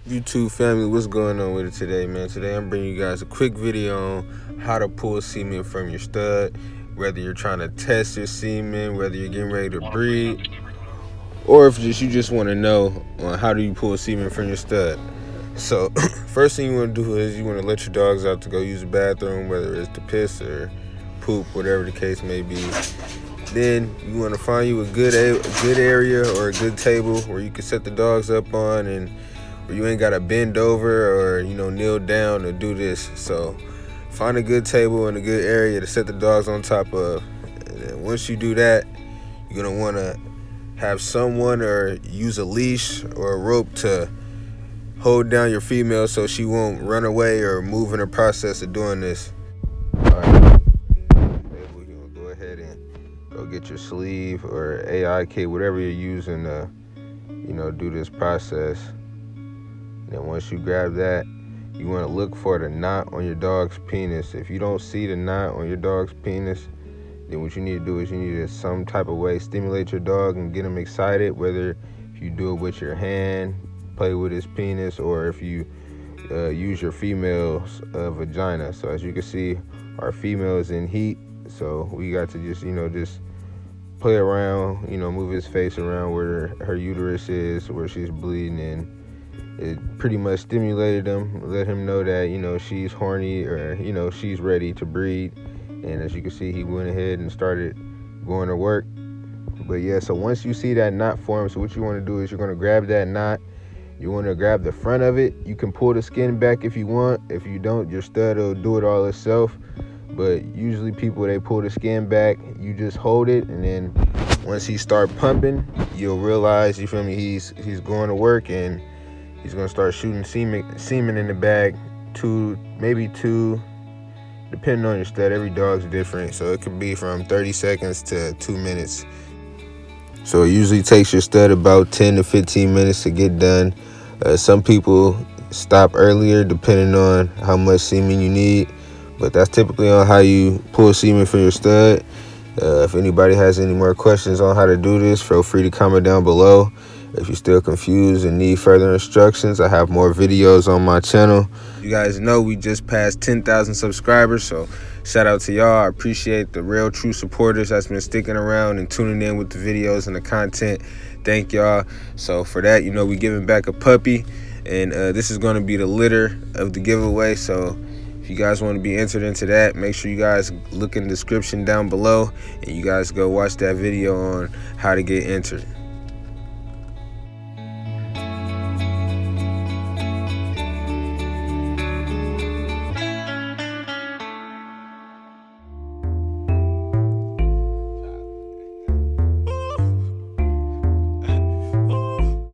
YouTube family, what's going on with it today, man? Today I'm bringing you guys a quick video on how to pull semen from your stud, whether you're trying to test your semen, whether you're getting ready to breed, or if you just want to know how do you pull semen from your stud. So first thing you want to do is you want to let your dogs out to go use the bathroom, whether it's to piss or poop, whatever the case may be. Then you want to find you a good area or a good table where you can set the dogs up on, and where you ain't got to bend over or kneel down to do this. So find a good table and a good area to set the dogs on top of. And then once you do that, you're gonna want to have someone or use a leash or a rope to hold down your female so she won't run away or move in the process of doing this. Alright, you go ahead and go get your sleeve or AI kit, whatever you're using to do this process. And then once you grab that, you want to look for the knot on your dog's penis. If you don't see the knot on your dog's penis, then what you need to do is you need to some type of way stimulate your dog and get him excited, whether if you do it with your hand, play with his penis, or if you use your female's vagina. So as you can see, our female is in heat, so we got to just play around, move his face around where her uterus is, where she's bleeding, and it pretty much stimulated him, let him know that she's horny or she's ready to breed. And as you can see, he went ahead and started going to work. But yeah, so once you see that knot form, so what you want to do is you're going to grab that knot. You want to grab the front of it. You can pull the skin back if you want. If you don't, your stud will do it all itself. But usually people, they pull the skin back. You just hold it, and then once he start pumping, you'll realize, you feel me, he's going to work, and he's going to start shooting semen in the bag, maybe two, depending on your stud. Every dog's different, so it could be from 30 seconds to 2 minutes. So it usually takes your stud about 10 to 15 minutes to get done. Some people stop earlier depending on how much semen you need, but that's typically on how you pull semen from your stud. If anybody has any more questions on how to do this, feel free to comment down below. If you're still confused and need further instructions, I have more videos on my channel. You guys know we just passed 10,000 subscribers, so shout out to y'all. I appreciate the real, true supporters that's been sticking around and tuning in with the videos and the content. Thank y'all. So for that, we giving back a puppy, and this is going to be the litter of the giveaway. So if you guys want to be entered into that, make sure you guys look in the description down below, and you guys go watch that video on how to get entered.